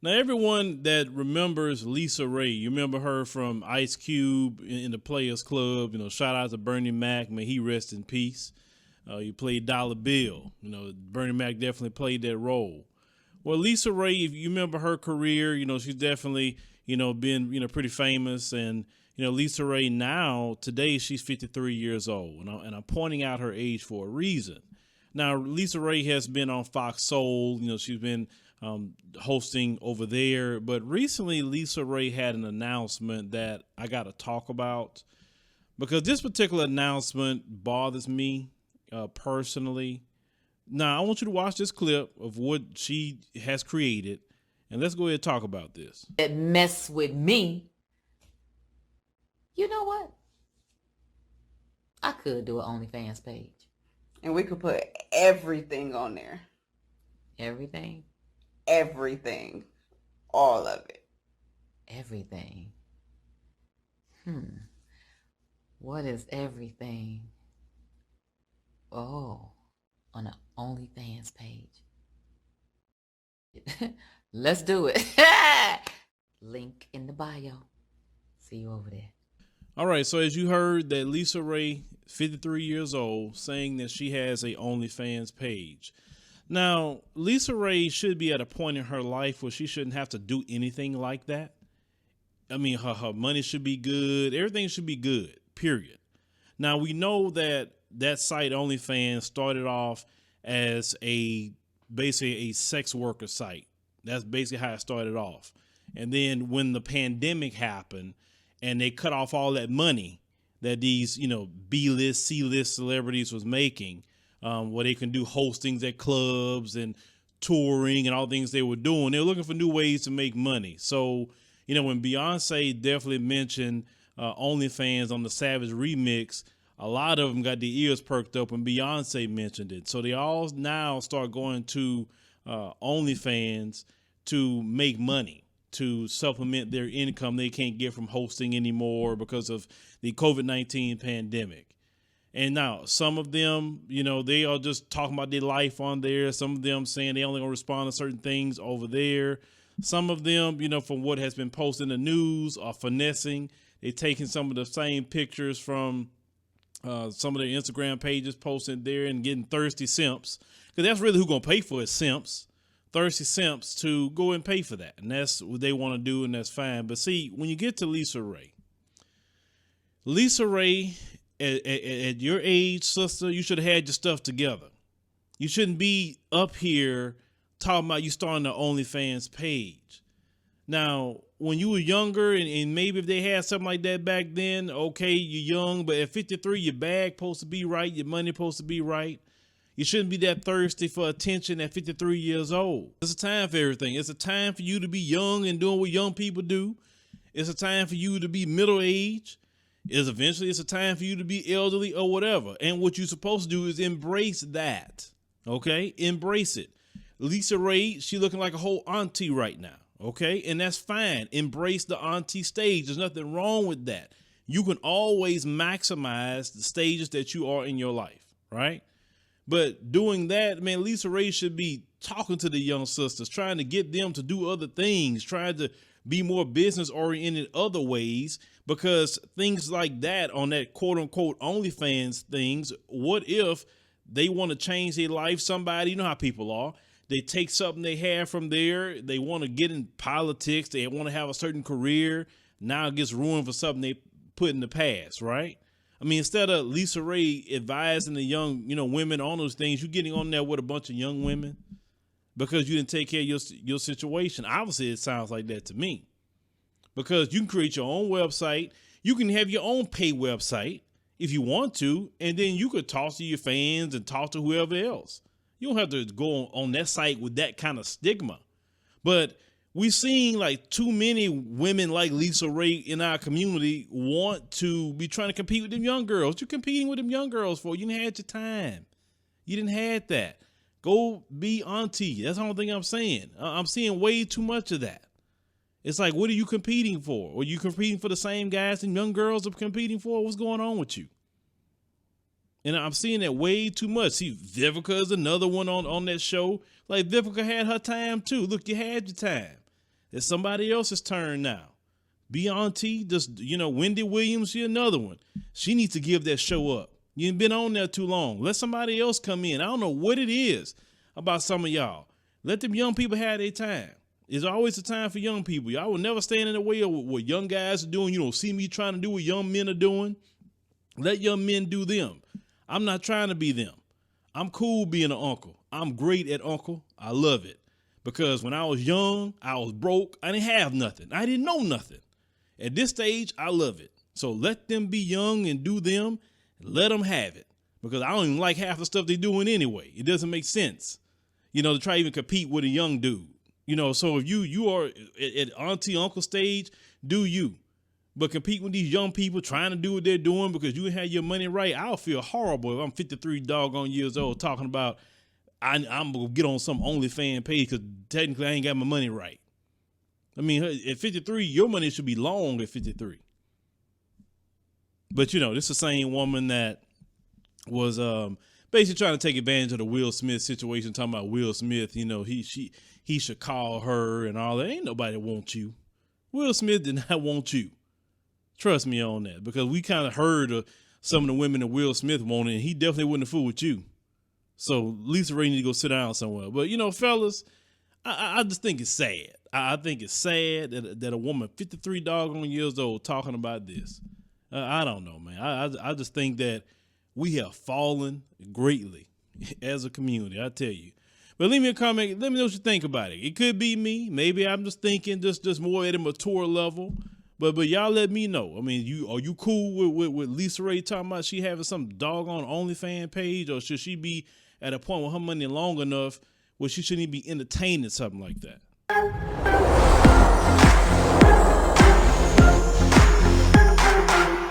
Now, everyone that remembers Lisa Raye, you remember her from Ice Cube in the Players Club. You know, shout out to Bernie Mac. May he rest in peace. You played Dollar Bill. You know, Bernie Mac definitely played that role. Well, Lisa Raye, if you remember her career, you know, she's definitely, you know, been, you know, pretty famous. And, you know, Lisa Raye now, today, she's 53 years old. And I'm pointing out her age for a reason. Now, Lisa Raye has been on Fox Soul. You know, she's been hosting over there. But recently, Lisa Raye had an announcement that I got to talk about, because this particular announcement bothers me personally. Now, I want you to watch this clip of what she has created, and let's go ahead and talk about this. That mess with me. You know what? I could do an OnlyFans page. And we could put everything on there. Everything? Everything. All of it. Everything. What is everything? Oh, on an OnlyFans page. Let's do it. Link in the bio. See you over there. All right, so as you heard, that Lisa Raye, 53 years old, saying that she has a OnlyFans page. Now, Lisa Raye should be at a point in her life where she shouldn't have to do anything like that. I mean, her money should be good. Everything should be good, period. Now, we know that site OnlyFans started off as basically a sex worker site. That's basically how it started off. And then when the pandemic happened and they cut off all that money that these, you know, B-list, C-list celebrities was making, where they can do hostings at clubs and touring and all things they were doing, they were looking for new ways to make money. So, you know, when Beyonce definitely mentioned OnlyFans on the Savage remix, a lot of them got their ears perked up when Beyonce mentioned it. So they all now start going to OnlyFans to make money, to supplement their income they can't get from hosting anymore because of the COVID-19 pandemic. And now some of them, you know, they are just talking about their life on there. Some of them saying they only gonna respond to certain things over there. Some of them, you know, from what has been posted in the news, are finessing. They're taking some of the same pictures from some of their Instagram pages posted there and getting thirsty simps, because that's really who gonna pay for it, simps. Thirsty simps to go and pay for that. And that's what they want to do, and that's fine. But see, when you get to Lisa Raye, at your age, sister, you should have had your stuff together. You shouldn't be up here talking about you starting the OnlyFans page. Now, when you were younger, and maybe if they had something like that back then, okay, you're young, but at 53, your bag supposed to be right, your money supposed to be right. You shouldn't be that thirsty for attention at 53 years old. It's a time for everything. It's a time for you to be young and doing what young people do. It's a time for you to be middle-aged. It's a time for you to be elderly or whatever. And what you're supposed to do is embrace that. Okay? Embrace it. Lisa Raye, she looking like a whole auntie right now. Okay? And that's fine. Embrace the auntie stage. There's nothing wrong with that. You can always maximize the stages that you are in your life. Right? But doing that, man, Lisa Raye should be talking to the young sisters, trying to get them to do other things, trying to be more business oriented other ways, because things like that on that quote unquote OnlyFans things, what if they want to change their life? Somebody, you know how people are. They take something they have from there. They want to get in politics. They want to have a certain career. Now it gets ruined for something they put in the past, right? I mean, instead of Lisa Raye advising the young, you know, women on those things, you're getting on there with a bunch of young women because you didn't take care of your situation. Obviously, it sounds like that to me, because you can create your own website. You can have your own pay website if you want to, and then you could talk to your fans and talk to whoever else. You don't have to go on that site with that kind of stigma. But we've seen like too many women like Lisa Raye in our community want to be trying to compete with them young girls. What you competing with them young girls for? You didn't have your time. You didn't have that. Go be auntie. That's the only thing I'm saying. I'm seeing way too much of that. It's like, what are you competing for? Are you competing for the same guys and young girls are competing for? What's going on with you? And I'm seeing that way too much. See, Vivica is another one on that show. Like, Vivica had her time too. Look, you had your time. It's somebody else's turn now. Be auntie, just, Wendy Williams, she another one. She needs to give that show up. You ain't been on there too long. Let somebody else come in. I don't know what it is about some of y'all. Let them young people have their time. It's always a time for young people. Y'all will never stand in the way of what young guys are doing. You don't see me trying to do what young men are doing. Let young men do them. I'm not trying to be them. I'm cool being an uncle. I'm great at uncle. I love it. Because when I was young, I was broke. I didn't have nothing. I didn't know nothing. At this stage, I love it. So let them be young and do them. Let them have it. Because I don't even like half the stuff they're doing anyway. It doesn't make sense, to try to even compete with a young dude. So if you are at auntie, uncle stage, do you. But compete with these young people trying to do what they're doing because you have your money right. I'll feel horrible if I'm 53 doggone years old talking about I'm going to get on some OnlyFans page because technically I ain't got my money right. I mean, at 53, your money should be long at 53. But, this is the same woman that was basically trying to take advantage of the Will Smith situation, talking about Will Smith, he should call her and all that. Ain't nobody want you. Will Smith did not want you. Trust me on that, because we kind of heard of some of the women that Will Smith wanted, and he definitely wouldn't have fooled with you. So Lisa Raye need to go sit down somewhere. But, fellas, I just think it's sad. I think it's sad that a woman 53 doggone years old talking about this. I don't know, man. I just think that we have fallen greatly as a community, I tell you. But leave me a comment. Let me know what you think about it. It could be me. Maybe I'm just thinking just more at a mature level. But y'all let me know. I mean, are you cool with Lisa Raye talking about she having some doggone OnlyFans page, or should she be at a point with her money long enough where she shouldn't even be entertaining something like that?